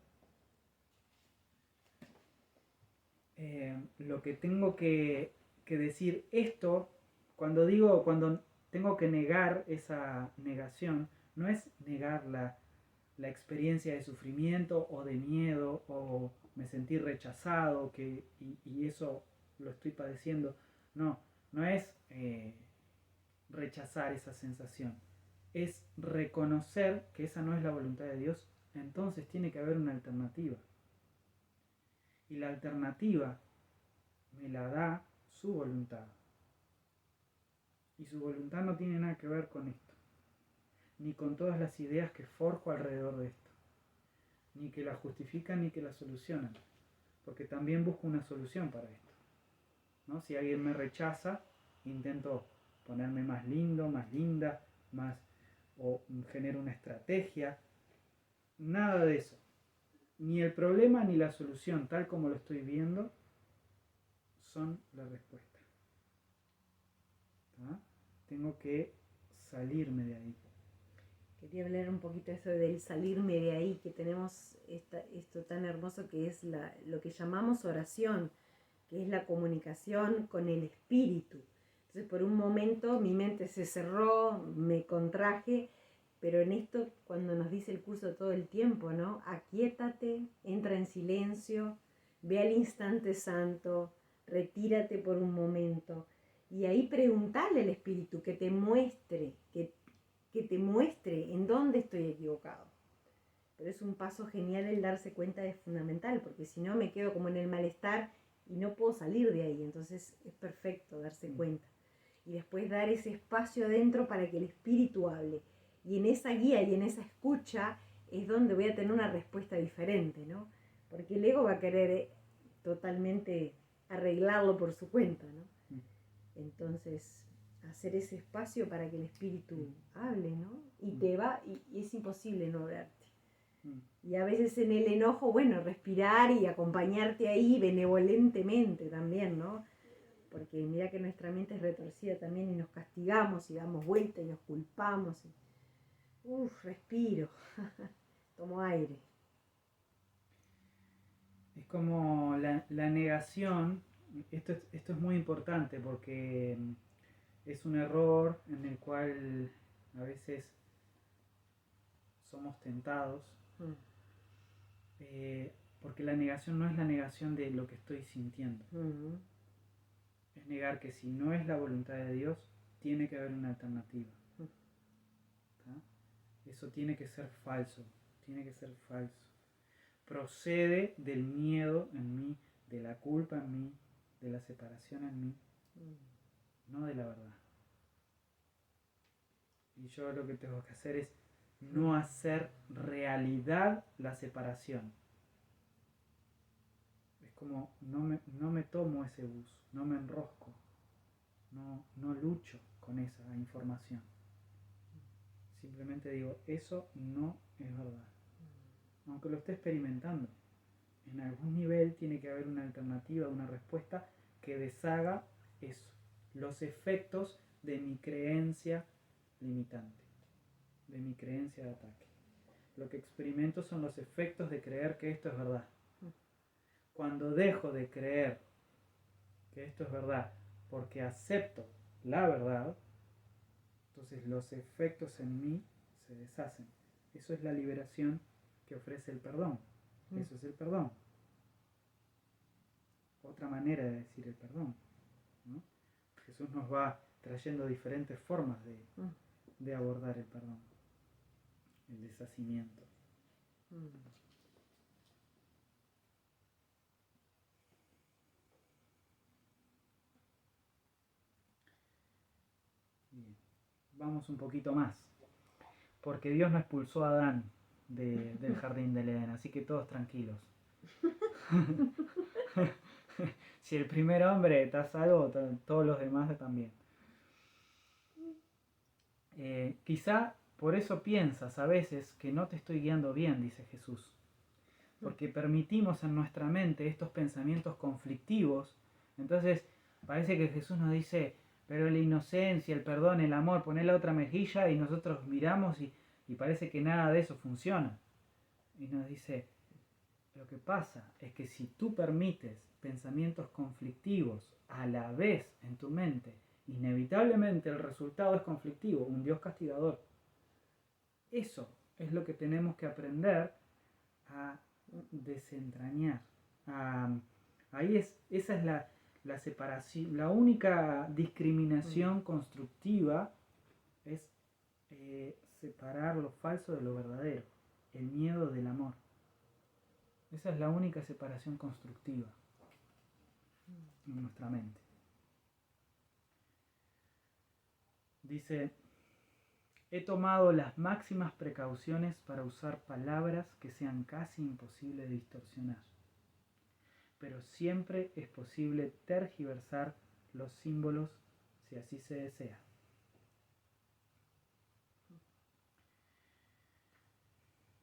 lo que tengo que decir esto, cuando tengo que negar esa negación, no es negar la experiencia de sufrimiento o de miedo o me sentí rechazado y eso lo estoy padeciendo. No, no es rechazar esa sensación. Es reconocer que esa no es la voluntad de Dios. Entonces tiene que haber una alternativa. Y la alternativa me la da su voluntad. Y su voluntad no tiene nada que ver con esto. Ni con todas las ideas que forjo alrededor de esto. Ni que la justifican ni que la solucionan. Porque también busco una solución para esto, ¿no? Si alguien me rechaza, intento ponerme más lindo, más linda, o genero una estrategia. Nada de eso. Ni el problema ni la solución, tal como lo estoy viendo, son la respuesta. ¿Tá? Tengo que salirme de ahí. Quería hablar un poquito de eso del salirme de ahí, que tenemos esto tan hermoso que es lo que llamamos oración, que es la comunicación con el espíritu. Entonces, por un momento mi mente se cerró, me contraje, pero en esto, cuando nos dice el curso todo el tiempo, ¿no? Aquíétate, entra en silencio, ve al instante santo, retírate por un momento. Y ahí preguntale al espíritu que te muestre, que te muestre en dónde estoy equivocado. Pero es un paso genial el darse cuenta, es fundamental, porque si no me quedo como en el malestar y no puedo salir de ahí. Entonces es perfecto darse cuenta. Y después dar ese espacio adentro para que el espíritu hable. Y en esa guía y en esa escucha es donde voy a tener una respuesta diferente, ¿no? Porque el ego va a querer totalmente arreglarlo por su cuenta, ¿no? Entonces, hacer ese espacio para que el espíritu hable, ¿no? Y es imposible no hablarte. Y a veces en el enojo, bueno, respirar y acompañarte ahí benevolentemente también, ¿no? Porque mira que nuestra mente es retorcida también y nos castigamos y damos vuelta y nos culpamos. Respiro, tomo aire. Es como la negación, esto es muy importante porque es un error en el cual a veces somos tentados, porque la negación no es la negación de lo que estoy sintiendo. Es negar que si no es la voluntad de Dios, tiene que haber una alternativa. ¿Tá? Eso tiene que ser falso, Procede del miedo en mí, de la culpa en mí, de la separación en mí, no de la verdad. Y yo lo que tengo que hacer es no hacer realidad la separación. Es como no me tomo ese bus, no me enrosco, no lucho con esa información. Simplemente digo, eso no es verdad. Aunque lo esté experimentando. En algún nivel tiene que haber una alternativa, una respuesta que deshaga eso, los efectos de mi creencia limitante, de mi creencia de ataque. Lo que experimento son los efectos de creer que esto es verdad. Cuando dejo de creer que esto es verdad porque acepto la verdad, entonces los efectos en mí se deshacen. Eso es la liberación que ofrece el perdón. Eso es el perdón. otra manera de decir el perdón, ¿no? Jesús nos va trayendo diferentes formas de abordar el perdón, el deshacimiento. Bien. Vamos un poquito más, porque Dios no expulsó a Adán del jardín del Edén, así que todos tranquilos. Si el primer hombre está salvo, todos los demás también. Quizá por eso piensas a veces que no te estoy guiando bien, dice Jesús, porque permitimos en nuestra mente estos pensamientos conflictivos. Entonces parece que Jesús nos dice, pero la inocencia, el perdón, el amor, poner la otra mejilla, y nosotros miramos y parece que nada de eso funciona. Y nos dice, lo que pasa es que si tú permites pensamientos conflictivos a la vez en tu mente, inevitablemente el resultado es conflictivo, un Dios castigador. Eso es lo que tenemos que aprender a desentrañar. Esa es la separación, la única discriminación constructiva es separar lo falso de lo verdadero, el miedo del amor. Esa es la única separación constructiva en nuestra mente. Dice, he tomado las máximas precauciones para usar palabras que sean casi imposibles de distorsionar, pero siempre es posible tergiversar los símbolos si así se desea.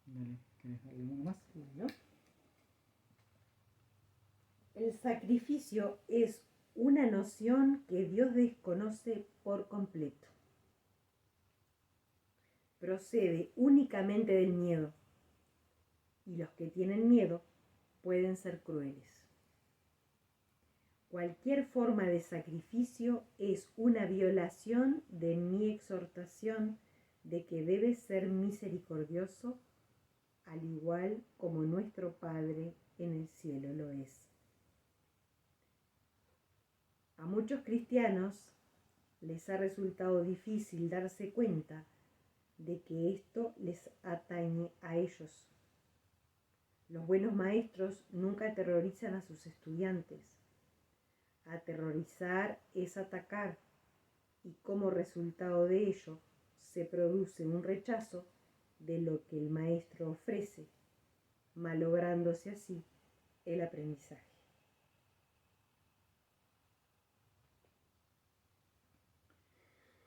Dale, ¿querés darle uno más? ¿No? El sacrificio es una noción que Dios desconoce por completo. Procede únicamente del miedo, y los que tienen miedo pueden ser crueles. Cualquier forma de sacrificio es una violación de mi exhortación de que debes ser misericordioso, al igual como nuestro Padre en el cielo lo es. A muchos cristianos les ha resultado difícil darse cuenta de que esto les atañe a ellos. Los buenos maestros nunca aterrorizan a sus estudiantes. Aterrorizar es atacar, y como resultado de ello se produce un rechazo de lo que el maestro ofrece, malográndose así el aprendizaje.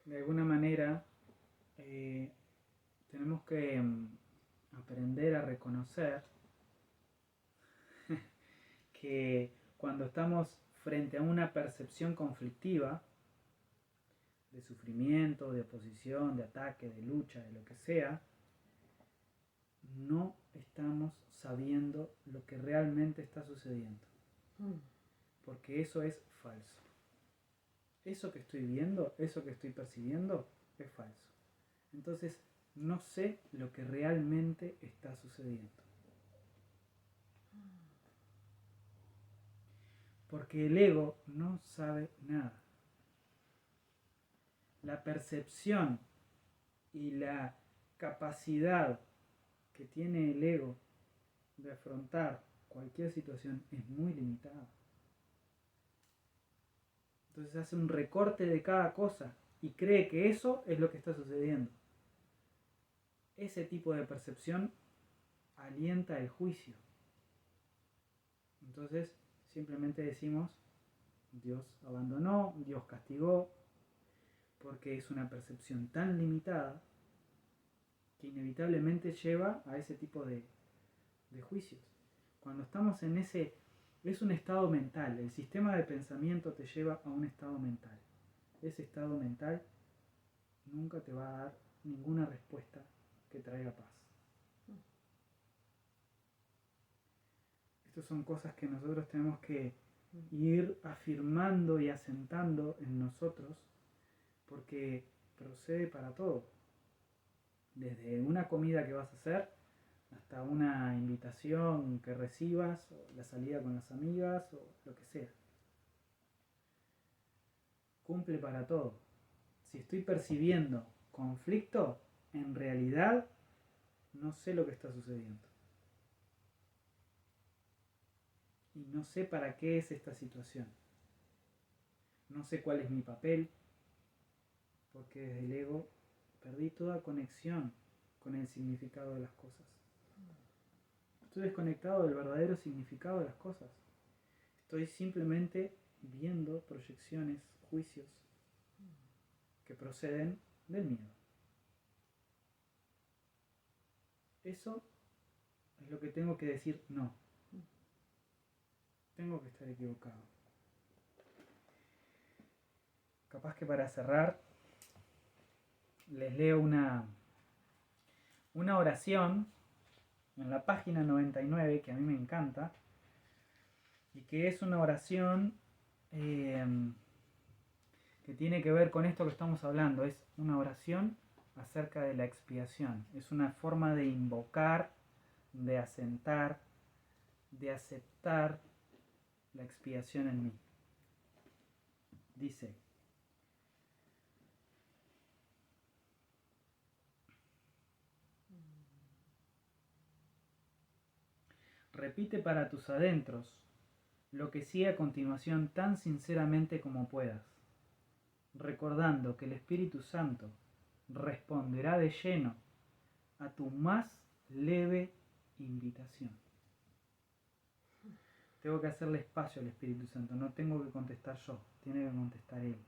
De alguna manera tenemos que aprender a reconocer que cuando estamos frente a una percepción conflictiva de sufrimiento, de oposición, de ataque, de lucha, de lo que sea, no estamos sabiendo lo que realmente está sucediendo, porque eso es falso. Eso que estoy viendo, eso que estoy percibiendo, es falso. Entonces, no sé lo que realmente está sucediendo. Porque el ego no sabe nada. La percepción y la capacidad que tiene el ego de afrontar cualquier situación es muy limitada. Entonces hace un recorte de cada cosa y cree que eso es lo que está sucediendo. Ese tipo de percepción alienta el juicio. Entonces simplemente decimos, Dios abandonó, Dios castigó, porque es una percepción tan limitada que inevitablemente lleva a ese tipo de juicios. Cuando estamos en ese... Es un estado mental, el sistema de pensamiento te lleva a un estado mental. Ese estado mental nunca te va a dar ninguna respuesta que traiga paz. Estas son cosas que nosotros tenemos que ir afirmando y asentando en nosotros, porque procede para todo. Desde una comida que vas a hacer hasta una invitación que recibas, o la salida con las amigas, o lo que sea. Cumple para todo. Si estoy percibiendo conflicto, en realidad no sé lo que está sucediendo. Y no sé para qué es esta situación. No sé cuál es mi papel, porque desde el ego perdí toda conexión con el significado de las cosas. Estoy desconectado del verdadero significado de las cosas. Estoy simplemente viendo proyecciones, juicios que proceden del miedo. Eso es lo que tengo que decir no. Tengo que estar equivocado. Capaz que para cerrar les leo una oración en la página 99 que a mí me encanta y que es una oración que tiene que ver con esto que estamos hablando. Es una oración acerca de la expiación. Es una forma de invocar, de asentar, de aceptar la expiación en mí. Dice: repite para tus adentros lo que sigue a continuación tan sinceramente como puedas, recordando que el Espíritu Santo responderá de lleno a tu más leve invitación. Tengo que hacerle espacio al Espíritu Santo, no tengo que contestar yo, tiene que contestar Él.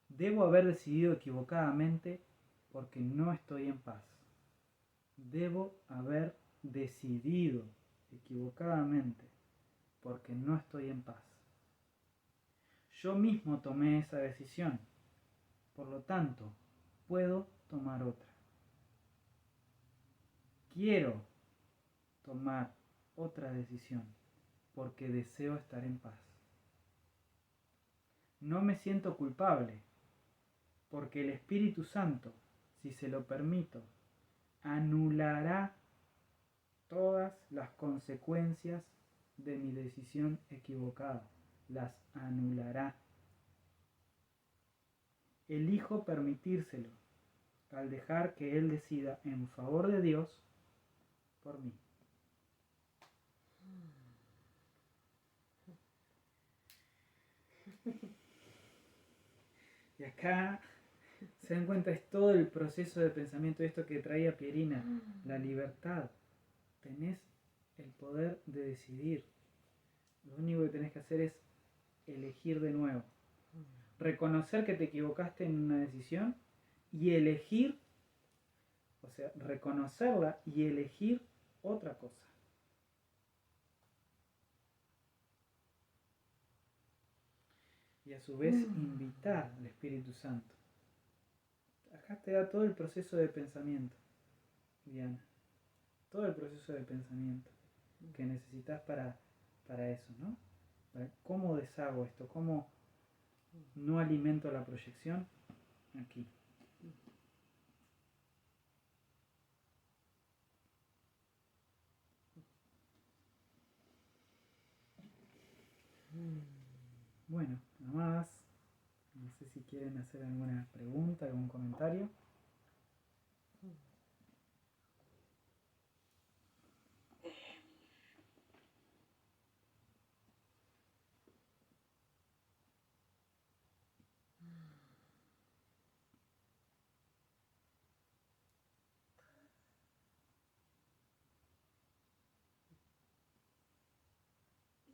Debo haber decidido equivocadamente porque no estoy en paz. Debo haber decidido equivocadamente porque no estoy en paz. Yo mismo tomé esa decisión, por lo tanto, puedo tomar otra. Quiero tomar otra decisión porque deseo estar en paz. No me siento culpable porque el Espíritu Santo, si se lo permito, anulará todas las consecuencias de mi decisión equivocada. Las anulará. Elijo permitírselo al dejar que Él decida en favor de Dios por mí. Y acá se dan cuenta, es todo el proceso de pensamiento, esto que traía Pierina, la libertad. Tenés el poder de decidir. Lo único que tenés que hacer es elegir de nuevo. Reconocer que te equivocaste en una decisión y elegir, o sea, reconocerla y elegir otra cosa. Y a su vez invitar al Espíritu Santo. Acá te da todo el proceso de pensamiento, Diana. Todo el proceso de pensamiento que necesitas para eso, ¿no? ¿Cómo deshago esto? ¿Cómo no alimento la proyección? Aquí. Bueno, nada más. No sé si quieren hacer alguna pregunta, algún comentario.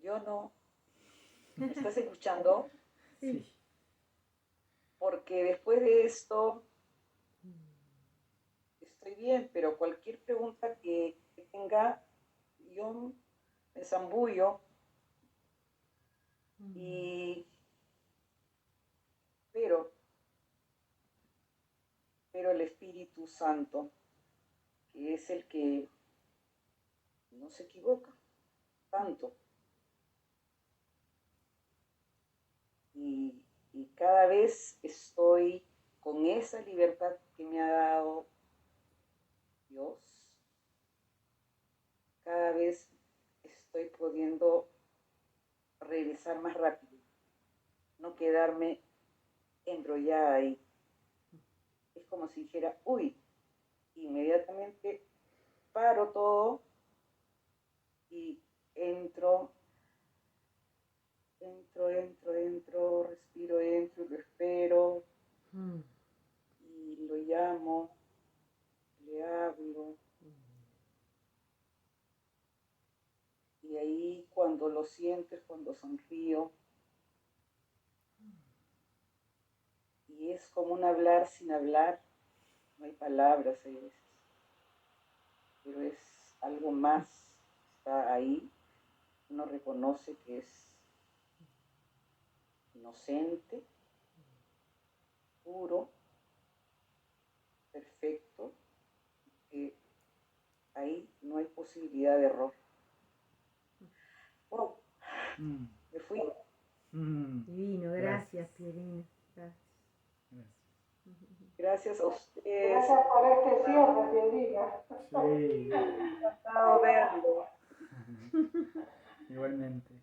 Yo no. ¿Me estás escuchando? Sí. Porque después de esto estoy bien, pero cualquier pregunta que tenga, yo me zambullo y pero el Espíritu Santo, que es el que no se equivoca tanto. Y cada vez estoy con esa libertad que me ha dado Dios, cada vez estoy pudiendo regresar más rápido, no quedarme embrollada ahí. Es como si dijera, uy, inmediatamente paro todo y entro, respiro, entro y lo espero y lo llamo, le hablo. Y ahí cuando lo sientes, cuando sonrío, y es como un hablar sin hablar, no hay palabras hay veces, pero es algo más, está ahí, uno reconoce que es inocente, puro, perfecto, que ahí no hay posibilidad de error. Wow, Mm, me fui. mm, Divino, gracias, Pierina. Gracias. gracias. Gracias a ustedes. Gracias por este cierre, Piedrina. Sí, Encantado verlo. igualmente.